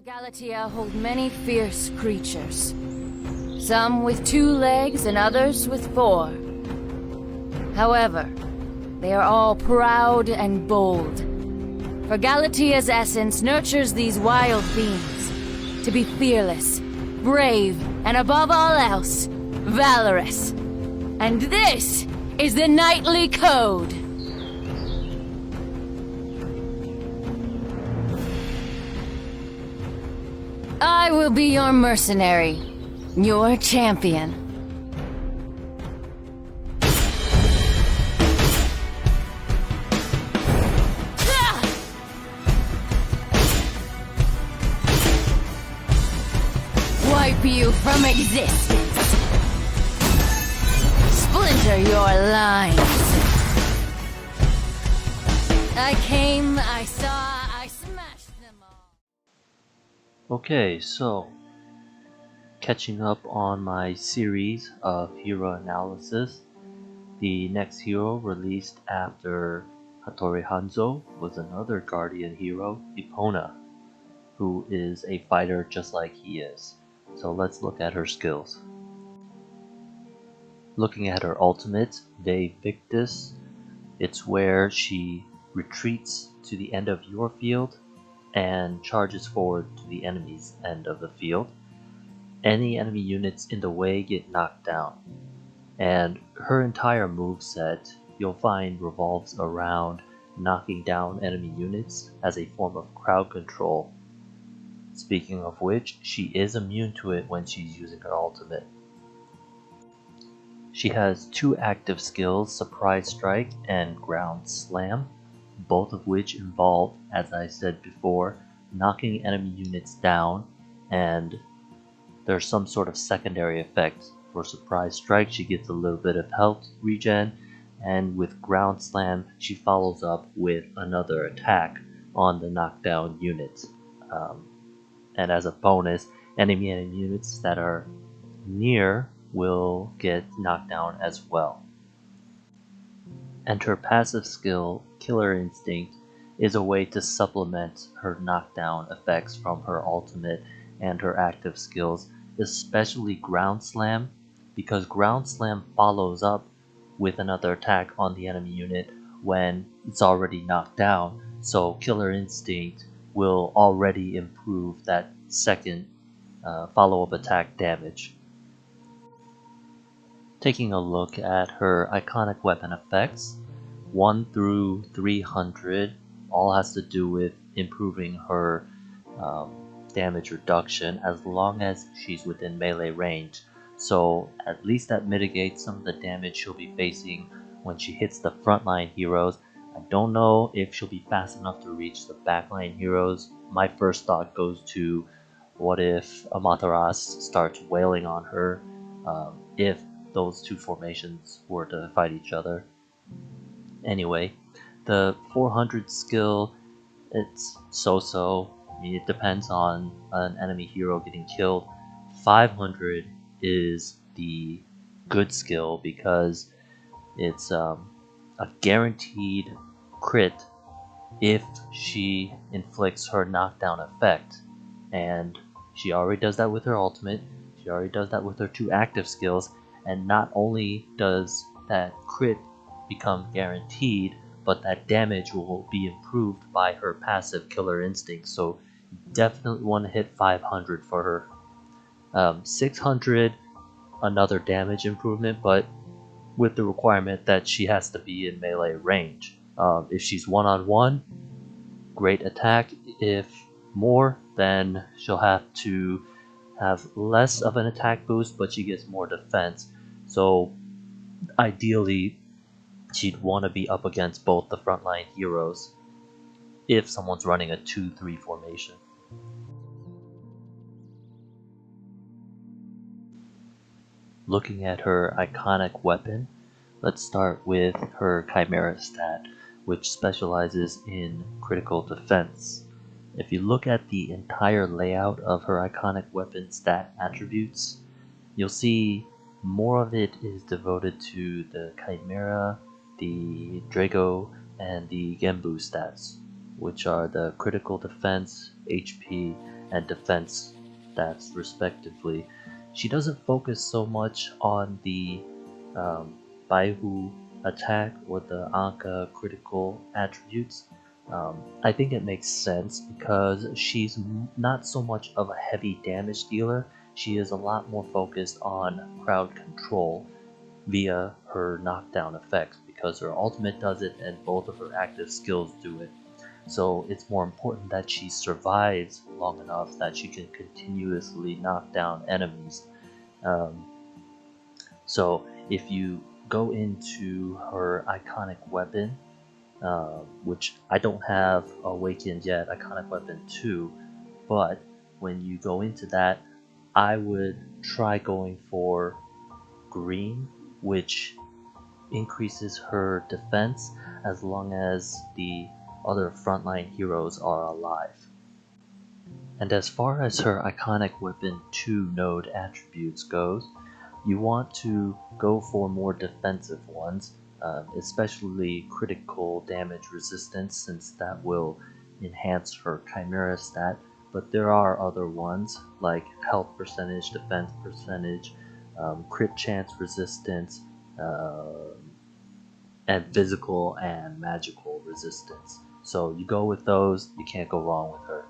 Galatea hold many fierce creatures. Some with 2 legs and others with 4. However, they are all proud and bold. For Galatea's essence nurtures these wild beings to be fearless, brave, and above all else, valorous. And this is the knightly code. I will be your mercenary, your champion. Wipe you from existence. Splinter your lines. I came, I saw, I smashed them all. Okay, so catching up on my series of hero analysis, the next hero released after Hattori Hanzo was another Guardian hero, Epona, who is a fighter just like he is. So let's look at her skills. Looking at her ultimate, De Victus, it's where she retreats to the end of your field and charges forward to the enemy's end of the field. Any enemy units in the way get knocked down. And her entire moveset, you'll find, revolves around knocking down enemy units as a form of crowd control. Speaking of which, she is immune to it when she's using her ultimate. She has 2 active skills, Surprise Strike and Ground Slam, both of which involve, as I said before, knocking enemy units down, and there's some sort of secondary effect. For Surprise Strike, she gets a little bit of health regen, and with Ground Slam, she follows up with another attack on the knockdown unit. And as a bonus, enemy units that are near will get knocked down as well. And her passive skill, Killer Instinct, is a way to supplement her knockdown effects from her ultimate and her active skills, especially Ground Slam, because Ground Slam follows up with another attack on the enemy unit when it's already knocked down, so Killer Instinct will already improve that second follow-up attack damage. Taking a look at her iconic weapon effects, 1 through 300 all has to do with improving her damage reduction as long as she's within melee range. So at least that mitigates some of the damage she'll be facing when she hits the frontline heroes. I don't know if she'll be fast enough to reach the backline heroes. My first thought goes to, what if Amaterasu starts wailing on her if those 2 formations were to fight each other. Anyway, the 400 skill, it's so-so. I mean, it depends on an enemy hero getting killed. 500 is the good skill because it's a guaranteed crit if she inflicts her knockdown effect. And she already does that with her ultimate, she already does that with her 2 active skills, and not only does that crit become guaranteed, but that damage will be improved by her passive Killer Instinct, so you definitely want to hit 500 for her. 600, another damage improvement, but with the requirement that she has to be in melee range. If she's one-on-one, great attack. If more, then she'll have to have less of an attack boost, but she gets more defense. So ideally, she'd want to be up against both the frontline heroes if someone's running a 2-3 formation. Looking at her iconic weapon, let's start with her Chimera stat, which specializes in critical defense. If you look at the entire layout of her iconic weapon stat attributes, you'll see more of it is devoted to the Chimera, the Drago, and the Genbu stats. which are the critical defense, HP, and defense stats respectively. She doesn't focus so much on the Baihu attack or the Anka critical attributes. I think it makes sense because she's not so much of a heavy damage dealer. She is a lot more focused on crowd control via her knockdown effects because her ultimate does it and both of her active skills do it. So it's more important that she survives long enough that she can continuously knock down enemies. Um, so if you go into her iconic weapon, which I don't have awakened yet, iconic weapon 2, but when you go into that, I would try going for green, which increases her defense as long as the other frontline heroes are alive. And as far as her iconic weapon 2 node attributes goes, you want to go for more defensive ones, especially critical damage resistance, since that will enhance her chimera stat. But there are other ones like health percentage, defense percentage, crit chance resistance, and physical and magical resistance. So you go with those, you can't go wrong with her.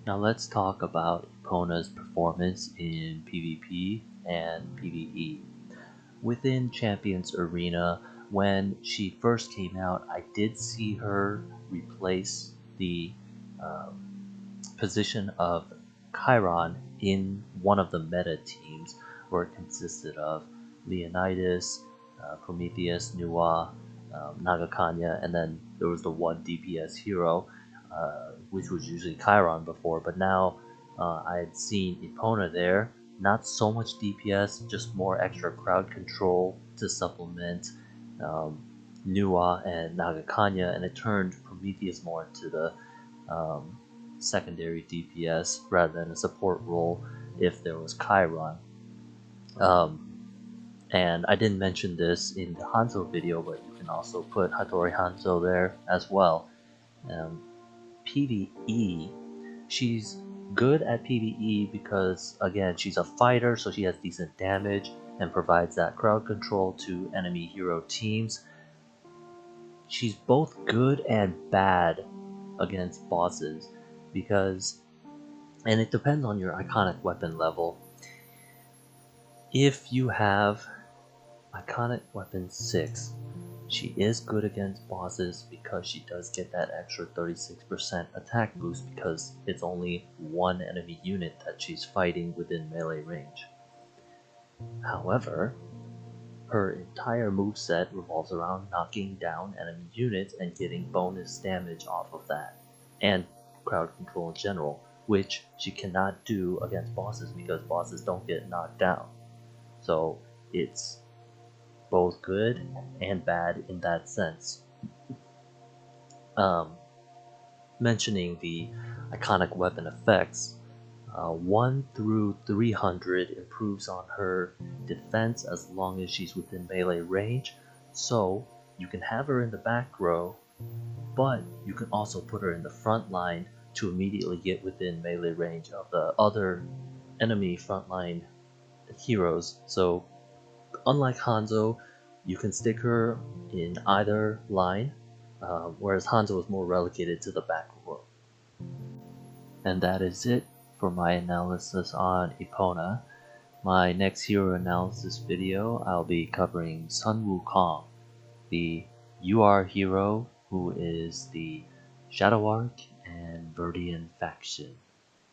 Now let's talk about Epona's performance in PvP and PvE. Within Champions Arena, when she first came out, I did see her replace the position of Chiron in one of the meta teams, where it consisted of Leonidas, Prometheus, Nuwa, Nagakanya, and then there was the one DPS hero, which was usually Chiron before, but now I had seen Epona there. Not so much DPS, just more extra crowd control to supplement Nuwa and Nagakanya, and it turned Prometheus more into the secondary DPS rather than a support role if there was Chiron. And I didn't mention this in the Hanzo video, but you can also put Hattori Hanzo there as well. PvE, she's good at PvE because, again, she's a fighter, so she has decent damage and provides that crowd control to enemy hero teams. She's both good and bad against bosses because, and it depends on your iconic weapon level. If you have iconic weapon 6, she is good against bosses because she does get that extra 36% attack boost because it's only one enemy unit that she's fighting within melee range. However, her entire moveset revolves around knocking down enemy units and getting bonus damage off of that, and crowd control in general, which she cannot do against bosses because bosses don't get knocked down. So it's both good and bad in that sense. Mentioning the iconic weapon effects, 1 through 300 improves on her defense as long as she's within melee range, so you can have her in the back row, but you can also put her in the front line to immediately get within melee range of the other enemy frontline heroes. So unlike Hanzo, you can stick her in either line, whereas Hanzo is more relegated to the back row. And that is it for my analysis on Epona. My next hero analysis video, I'll be covering Sun Wukong, the UR hero who is the Shadow Arc and Verdian faction.